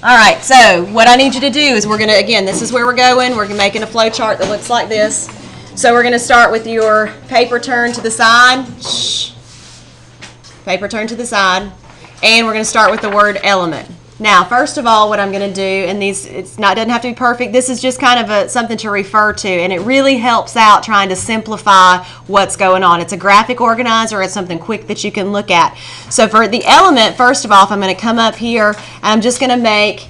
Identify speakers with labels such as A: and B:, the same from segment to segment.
A: All right, so what I need you to do is we're going to, again, this is where we're going. We're making a flow chart that looks like this. So we're going to start with your paper turned to the side. Shh. Paper turned to the side. And we're going to start with the word element. Now, first of all, what I'm going to do, and doesn't have to be perfect. This is just kind of something to refer to, and it really helps out trying to simplify what's going on. It's a graphic organizer. It's something quick that you can look at. So for the element, first of all, if I'm going to come up here, and I'm just going to make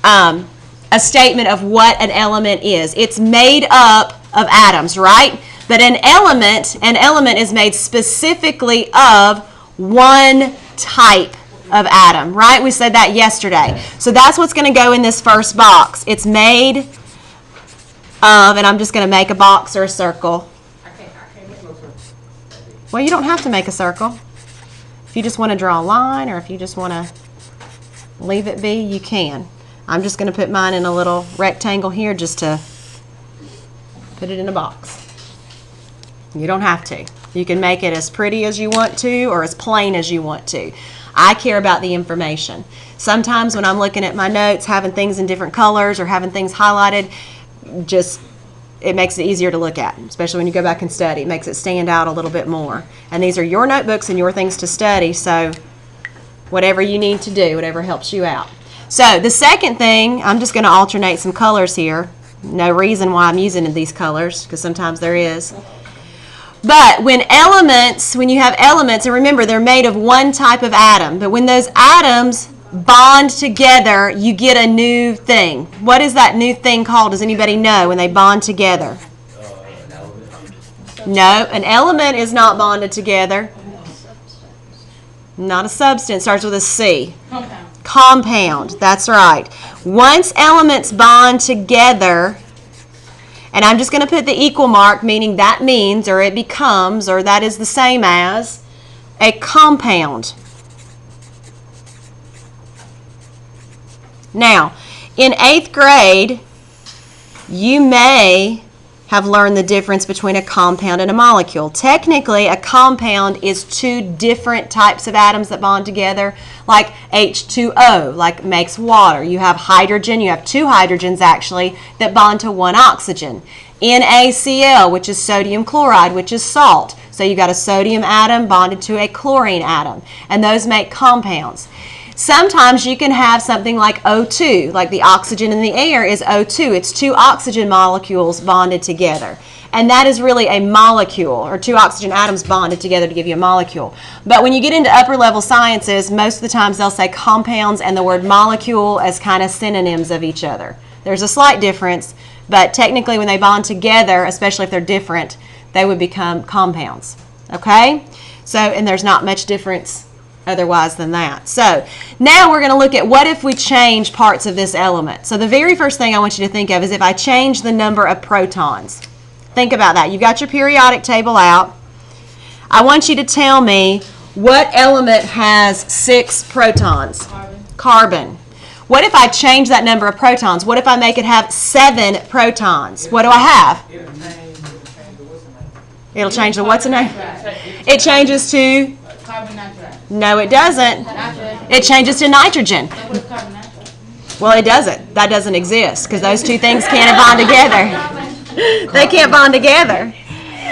A: a statement of what an element is. It's made up of atoms, right? But an element is made specifically of one type of atom, right? We said that yesterday. So that's what's going to go in this first box. It's made of, and I'm just going to make a box or a circle.
B: I can't make no circle.
A: Well, you don't have to make a circle. If you just want to draw a line or if you just want to leave it be, you can. I'm just going to put mine in a little rectangle here just to put it in a box. You don't have to. You can make it as pretty as you want to or as plain as you want to. I care about the information. Sometimes when I'm looking at my notes, having things in different colors or having things highlighted, it makes it easier to look at, especially when you go back and study. It makes it stand out a little bit more. And these are your notebooks and your things to study, so whatever you need to do, whatever helps you out. So the second thing, I'm just going to alternate some colors here. No reason why I'm using these colors, because sometimes there is. But when you have elements, and remember they're made of one type of atom, but when those atoms bond together, you get a new thing. What is that new thing called? Does anybody know when they bond together?
B: An element.
A: No, an element is not bonded together. Not a substance. Starts with a C. Compound. That's right. Once elements bond together, and I'm just going to put the equal mark, meaning that means, or it becomes, or that is the same as, a compound. Now, in 8th grade, you may have learned the difference between a compound and a molecule. Technically, a compound is two different types of atoms that bond together, like H2O, like makes water. You have hydrogen, you have two hydrogens actually, that bond to one oxygen. NaCl, which is sodium chloride, which is salt. So you got a sodium atom bonded to a chlorine atom, and those make compounds. Sometimes you can have something like O2, like the oxygen in the air is O2. It's two oxygen molecules bonded together. And that is really a molecule, or two oxygen atoms bonded together to give you a molecule. But when you get into upper level sciences, most of the times they'll say compounds and the word molecule as kind of synonyms of each other. There's a slight difference, but technically when they bond together, especially if they're different, they would become compounds. Okay? So, and there's not much difference otherwise than that. So now we're going to look at what if we change parts of this element. So the very first thing I want you to think of is if I change the number of protons. Think about that. You've got your periodic table out. I want you to tell me what element has 6 protons? Carbon. What if I change that number of protons? What if I make it have 7 protons? What do I have? It'll change the what's the name? It changes to?
B: Carbon dioxide.
A: No, it doesn't. It changes to nitrogen. Well, it doesn't. That doesn't exist because those two things can't bond together. They can't bond together.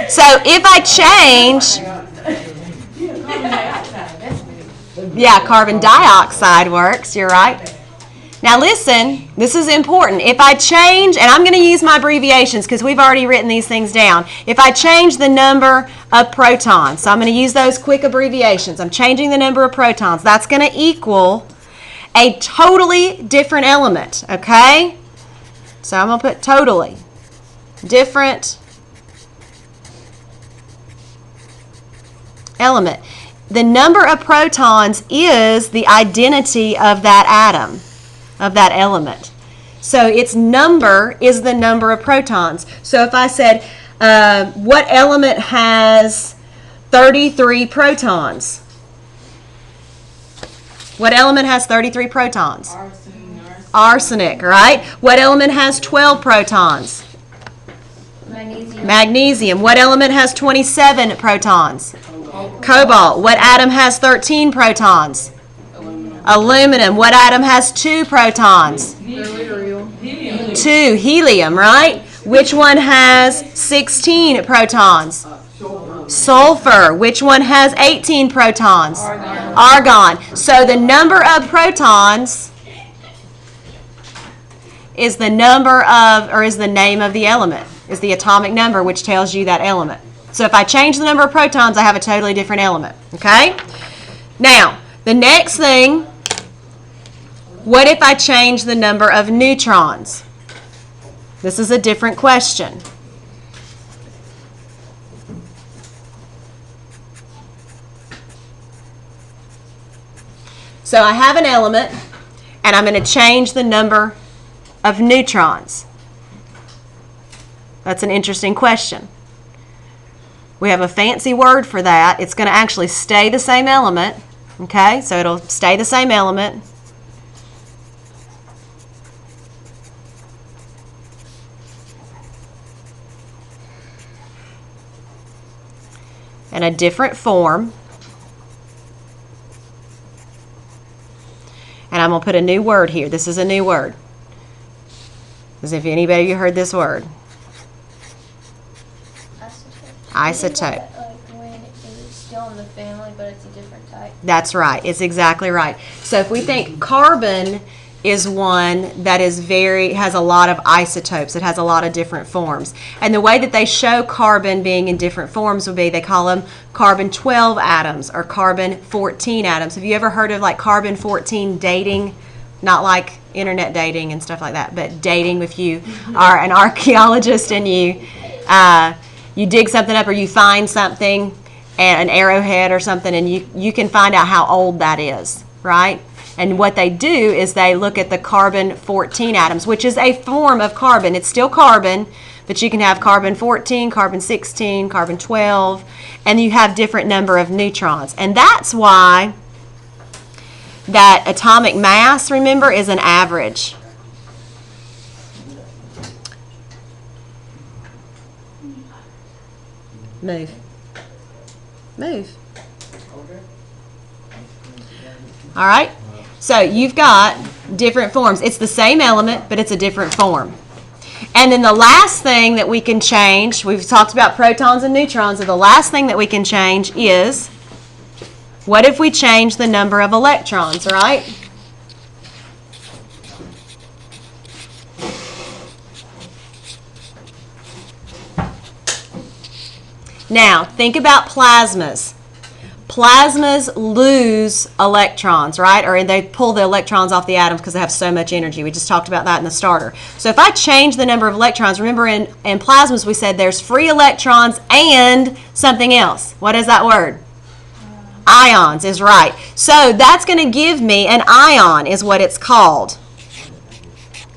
A: So if I change, yeah, carbon dioxide works. You're right. Now listen, this is important. If I change, and I'm going to use my abbreviations because we've already written these things down. If I change the number of protons, so I'm going to use those quick abbreviations. I'm changing the number of protons. That's going to equal a totally different element, okay? So I'm going to put totally different element. The number of protons is the identity of that atom, of that element. So its number is the number of protons. So if I said, what element has 33 protons? What element has 33 protons? Arsenic, right? What element has 12 protons?
C: Magnesium.
A: Magnesium. What element has 27 protons? Cobalt. What atom has 13 protons?
B: Aluminum.
A: Aluminum. What atom has 2 protons? 2. Helium, right? Which one has 16 protons? Sulfur. Which one has 18 protons? Argon. So the number of protons is the number of, or is the name of the element, is the atomic number, which tells you that element. So if I change the number of protons, I have a totally different element, okay? Now, the next thing, what if I change the number of neutrons? This is a different question. So I have an element, and I'm going to change the number of neutrons. That's an interesting question. We have a fancy word for that. It's going to actually stay the same element. Okay, so it'll stay the same element. In a different form. And I'm going to put a new word here. This is a new word. As if anybody of you heard this word. Isotope.
C: Like when it's still in the family, but it's a different type.
A: That's right. It's exactly right. So if we think carbon is one that is has a lot of isotopes. It has a lot of different forms. And the way that they show carbon being in different forms would be they call them carbon-12 atoms or carbon-14 atoms. Have you ever heard of like carbon-14 dating? Not like internet dating and stuff like that, but dating if you are an archaeologist and you dig something up or you find something, an arrowhead or something, and you can find out how old that is, right? And what they do is they look at the carbon-14 atoms, which is a form of carbon. It's still carbon, but you can have carbon-14, carbon-16, carbon-12, and you have different number of neutrons. And that's why that atomic mass, remember, is an average. Move. Move. All right? So you've got different forms. It's the same element, but it's a different form. And then the last thing that we can change, we've talked about protons and neutrons, so the last thing that we can change is, what if we change the number of electrons, right? Now, think about plasmas. Plasmas lose electrons, right? Or they pull the electrons off the atoms because they have so much energy. We just talked about that in the starter. So if I change the number of electrons, remember in plasmas we said there's free electrons and something else. What is that word? Ions is right. So that's going to give me an ion is what it's called.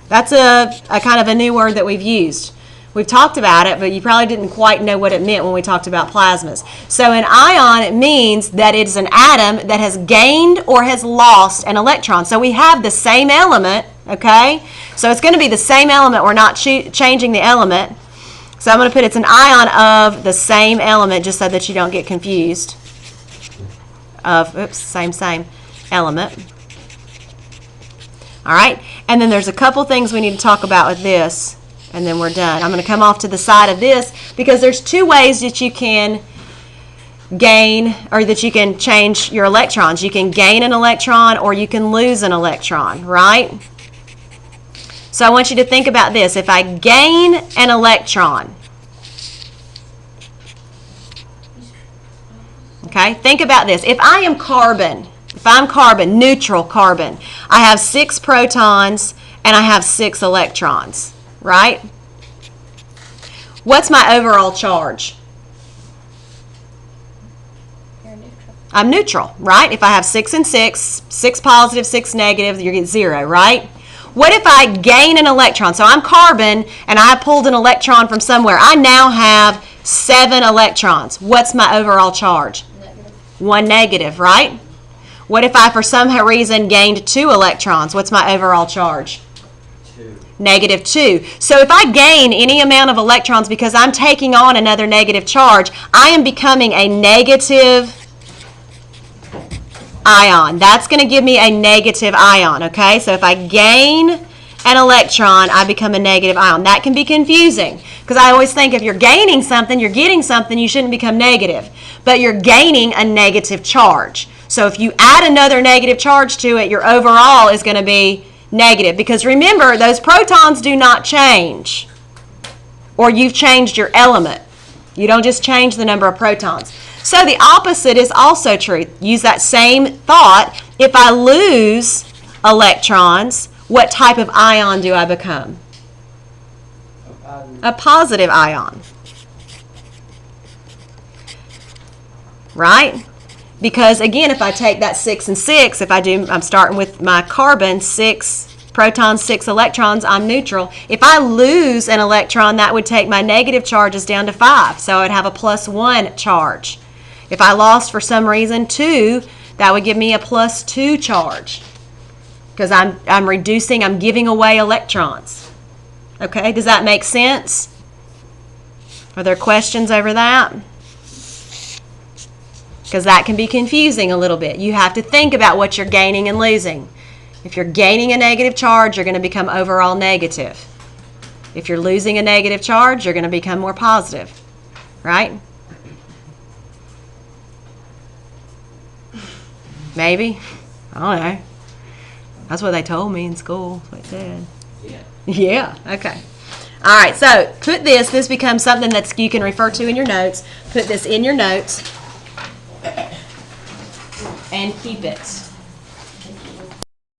A: That's a kind of a new word that we've used. We've talked about it, but you probably didn't quite know what it meant when we talked about plasmas. So an ion, it means that it's an atom that has gained or has lost an electron. So we have the same element, okay? So it's going to be the same element. We're not changing the element. So I'm going to put it's an ion of the same element just so that you don't get confused. Same element. All right? And then there's a couple things we need to talk about with this. And then we're done. I'm going to come off to the side of this because there's two ways that you can gain or that you can change your electrons. You can gain an electron or you can lose an electron, right? So I want you to think about this. If I gain an electron, okay, think about this. If I am carbon, if I'm carbon, neutral carbon, I have 6 protons and I have 6 electrons. Right? What's my overall charge?
C: You're neutral.
A: I'm neutral, right? If I have 6 and 6, 6 positive, 6 negative, you get 0, right? What if I gain an electron? So I'm carbon and I pulled an electron from somewhere. I now have 7 electrons. What's my overall charge?
C: Negative.
A: 1 negative, right? What if I, for some reason, gained 2 electrons? What's my overall charge? Negative 2. So if I gain any amount of electrons because I'm taking on another negative charge, I am becoming a negative ion. That's going to give me a negative ion, okay? So if I gain an electron, I become a negative ion. That can be confusing because I always think if you're gaining something, you're getting something, you shouldn't become negative. But you're gaining a negative charge. So if you add another negative charge to it, your overall is going to be negative. Because remember, those protons do not change. Or you've changed your element. You don't just change the number of protons. So the opposite is also true. Use that same thought. If I lose electrons, what type of ion do I become? A positive ion. Right? Because again, if I take that 6 and 6, I'm starting with my carbon, 6 protons, 6 electrons, I'm neutral. If I lose an electron, that would take my negative charges down to 5. So I would have a +1 charge. If I lost for some reason 2, that would give me a +2 charge. Because I'm reducing, I'm giving away electrons. Okay, does that make sense? Are there questions over that? Because that can be confusing a little bit. You have to think about what you're gaining and losing. If you're gaining a negative charge, you're going to become overall negative. If you're losing a negative charge, you're going to become more positive. Right? Maybe? I don't know. That's what they told me in school. That's what it said. Yeah, okay. All right, so put this becomes something that you can refer to in your notes. Put this in your notes and keep it.